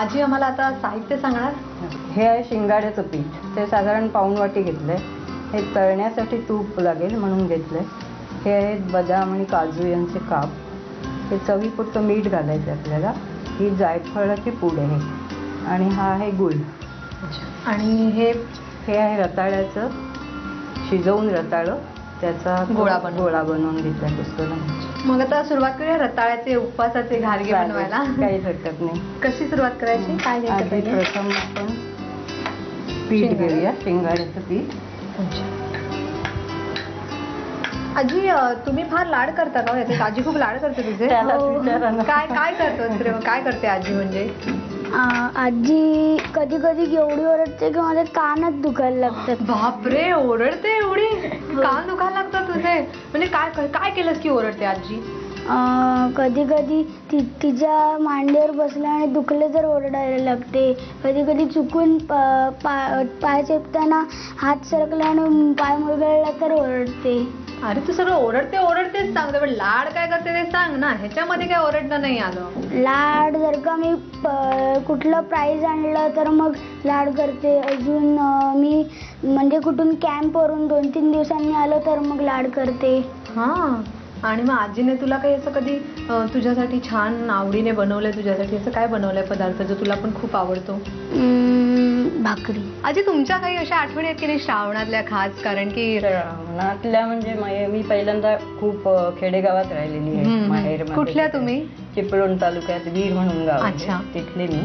आजी आम्हाला आता साहित्य सांगणार. हे आहे शिंगाड्याचं पीठ. ते साधारण पाऊण वाटी घेतलंय. हे तळण्यासाठी तूप लागेल म्हणून घेतलंय. हे आहेत बदाम आणि काजू यांचे काप. हे चवीपुरतं मीठ घालायचं आपल्याला. ही जायफळाची पूड आहे आणि हा आहे गूळ. आणि हे आहे रताळ्याचं शिजवून रताळं त्याचा गोळा बनवून घेतला पुस्तकाला. मग आता सुरुवात करूया रताळ्याचे उपवासाचे घारगे बनवायला. काही हरकत नाही. कशी सुरुवात करायची, काय घ्यायचं? प्रथम आपण पीठ घेऊया, शिंगाड्याचं पीठ. आजी तुम्ही फार लाड करता का याचे? आजी खूप लाड करते तुझे. काय काय करतो, काय करते आजी? म्हणजे आजी कधी कधी एवढी ओरडते की माझे कानच दुखायला लागतात. बापरे, ओरडते एवढी? कान दुखायला लागतात तुझे? म्हणजे काय काय केलंस की ओरडते आजी? कधी कधी तिच्या मांडीवर बसल्या आणि दुखले तर ओरडायला लागते. कधी कधी चुकून पाय चेपताना हात सरकला आणि पाय मुरगळला तर ओरडते. अरे तू सगळं ओरडतेच सांगते, पण लाड काय करते ते सांग ना. ह्याच्यामध्ये काय ओरडणं नाही आलं. लाड जर का मी कुठलं प्राईज आणलं तर मग लाड करते. अजून मी म्हणजे कुठून कॅम्पवरून 2-3 दिवसांनी आलो तर मग लाड करते. हां. आणि मग आजीने तुला काही असं कधी तुझ्यासाठी छान आवडीने बनवलंय? तुझ्यासाठी असं काय बनवलंय पदार्थ जो तुला पण खूप आवडतो? भाकरी. आजी तुमच्या काही अशा आठवणी आहेत की नाही श्रावणातल्या खास? कारण की श्रावणातल्या म्हणजे मी पहिल्यांदा खूप खेडेगावात राहिलेली आहे. माहेर कुठल्या तुम्ही? चिपळूण तालुक्यात वीर म्हणून गाव आहे, तिथले मी.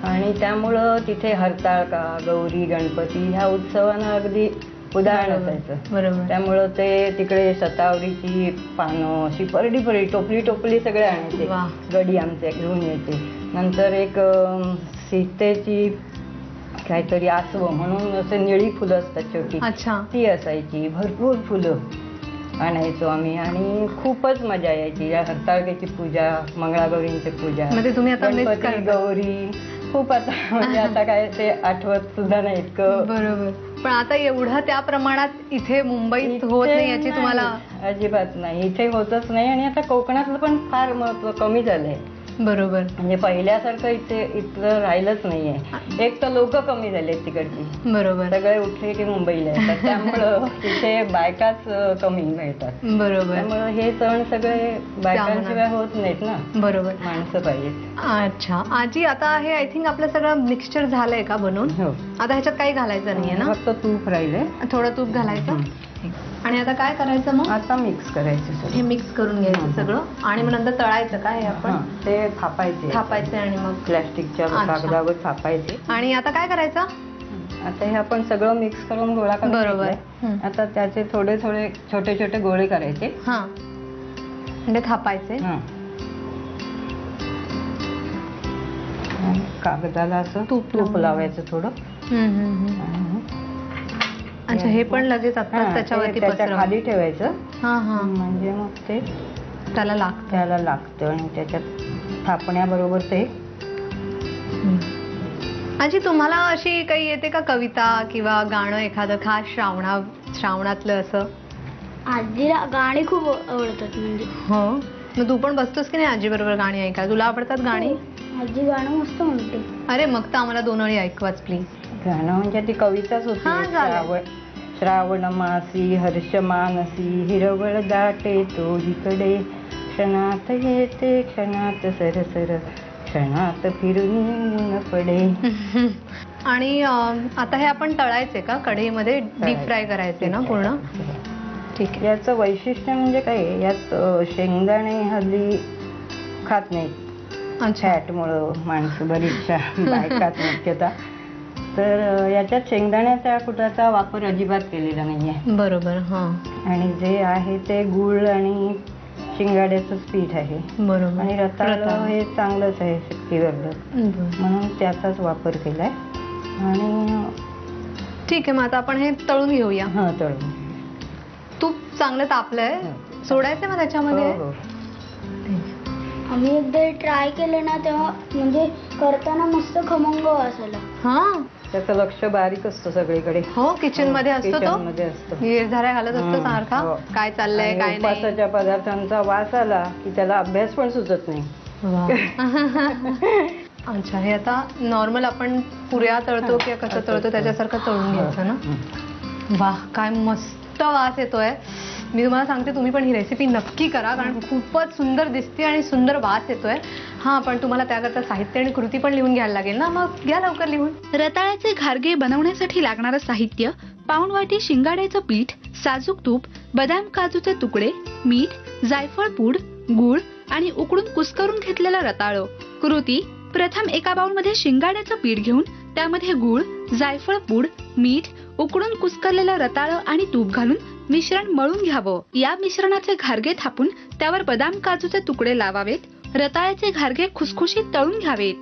आणि त्यामुळं तिथे हरताळका, गौरी, गणपती ह्या उत्सवांना अगदी उदाहरण असायचं. बरोबर. त्यामुळं ते तिकडे शतावरीची पानं अशी परडी टोपली सगळे आणायचे. गडी आमचे घेऊन यायचे. नंतर एक सीतेची काहीतरी आसवं म्हणून असे निळी फुलं असतात छोटी, ती असायची. भरपूर फुलं आणायचो आम्ही आणि खूपच मजा यायची. या हरताळकेची पूजा, मंगळागौरींची पूजा, गणपती, गौरी खूप. आता म्हणजे आता काय ते आठवत सुद्धा नाही इतकं. बरोबर. पण आता एवढं त्या प्रमाणात इथे मुंबईत होत नाही याची तुम्हाला? अजिबात नाही, इथे होतच नाही. आणि आता कोकणातलं पण फार महत्व कमी झालंय. बरोबर. म्हणजे पहिल्यासारखं इथे इथलं राहिलंच नाहीये. एक तर लोक कमी झाले तिकडची. बरोबर. सगळे उठले की मुंबईला येतात, त्यामुळं तिथे बायकाच कमी मिळतात. बरोबर. त्यामुळं हे सण सगळे बायकांशिवाय होत नाहीत ना. बरोबर. माणसं पाहिजेत. अच्छा आजी, आता हे आय थिंक आपलं सगळं मिक्सचर झालंय का बनून? हो. आता ह्याच्यात काही घालायचं नाहीये ना? फक्त तूप राहिलंय. थोडं तूप घालायचं. आणि आता काय करायचं मग? आता मिक्स करायचं. हे मिक्स करून घ्यायचं सगळं आणि मग नंतर तळायचं का हे आपण? ते थापायचे आणि मग प्लॅस्टिकच्या कागदावर थापायचे. आणि आता काय करायचं? आता हे आपण सगळं मिक्स करून गोळा करायचा. बरोबर. आता त्याचे थोडे छोटे गोळे करायचे. म्हणजे थापायचे. कागदाला असं तूप लावायचं थोडं. अच्छा, हे पण लगेच आता त्याच्यावरती त्याच्या खाली ठेवायचं. म्हणजे मग ते त्याला लागतं आणि त्याच्यात थापण्याबरोबर ते. आजी तुम्हाला अशी काही येते का कविता किंवा गाणं एखादं खास श्रावणातलं असं? आजीला गाणी खूप आवडतात. म्हणजे हो. मग तू पण बसतोस की नाही आजी बरोबर गाणी ऐकायला? तुला आवडतात गाणी? आजी गाणं मस्त म्हणते. अरे मग तर आम्हाला 2 ओळी ऐकवाच प्लीज. गाणं म्हणजे ती कविताच होती. श्रावण मासी हर्ष मानसी हिरवळ दाटे तो इकडे, क्षणात येते क्षणात सरसर, क्षणात फिरून ऊन पडे. आणि आता हे आपण तळायचे का कढईमध्ये? डीप फ्राय करायचे ना पूर्ण? ठीक आहे. याचं वैशिष्ट्य म्हणजे काय, यात शेंगदाणे हल्ली खात नाहीत. फॅटमुळं माणसं बरीचशा बायकात मुख्यतः. तर याच्यात शेंगदाण्याच्या कुटाचा वापर अजिबात केलेला नाहीये. बरोबर. आणि जे आहे ते गूळ आणि शिंगाड्याचं पीठ आहे. बरोबर. आणि रताळं हे चांगलंच आहे शक्तिवर्धक, म्हणून त्याचाच वापर केलाय. आणि ठीक आहे, मग आता आपण हे तळून घेऊया. तळून. तूप चांगलं तापलंय, सोडायचंय मग त्याच्यामध्ये? आम्ही एकदा ट्राय केलं ना तेव्हा म्हणजे करताना मस्त खमंग वासाला. त्याचं लक्ष बारीक असतं सगळीकडे. हो, किचन मध्ये असतो तो. असतो गिरधाऱ्या घालत असतो सारखा. काय चाललंय काय नाही. अच्छा, हे आता नॉर्मल आपण पुऱ्या तळतो किंवा कसं तळतो त्याच्यासारखं तळून घ्यायचं ना. वाह, काय मस्त वास येतोय. मी तुम्हाला सांगते, तुम्ही पण ही रेसिपी नक्की करा, कारण खूपच सुंदर दिसते आणि सुंदर वास येतोय. हां, पण तुम्हाला त्याकरता साहित्य आणि कृती पण लिहून घ्यायला लागेल ना, मग घ्या लवकर लिहून. रताळ्याचे घारगे बनवण्यासाठी लागणारं साहित्य: पाऊण वाटी शिंगाड्याचं पीठ, साजूक तूप, बदाम काजूचे तुकडे, मीठ, जायफळ पूड, गूळ आणि उकडून कुस्करून घेतलेलं रताळं. कृती: प्रथम एका बाउलमध्ये शिंगाड्याचं पीठ घेऊन त्यामध्ये गूळ, जायफळ पूड, मीठ, उकडून कुस्करलेलं रताळं आणि तूप घालून मिश्रण मळून घ्यावं. या मिश्रणाचे घारगे थापून त्यावर बदाम काजूचे तुकडे लावावेत. रताळ्याचे घारगे खुसखुशीत तळून घ्यावेत.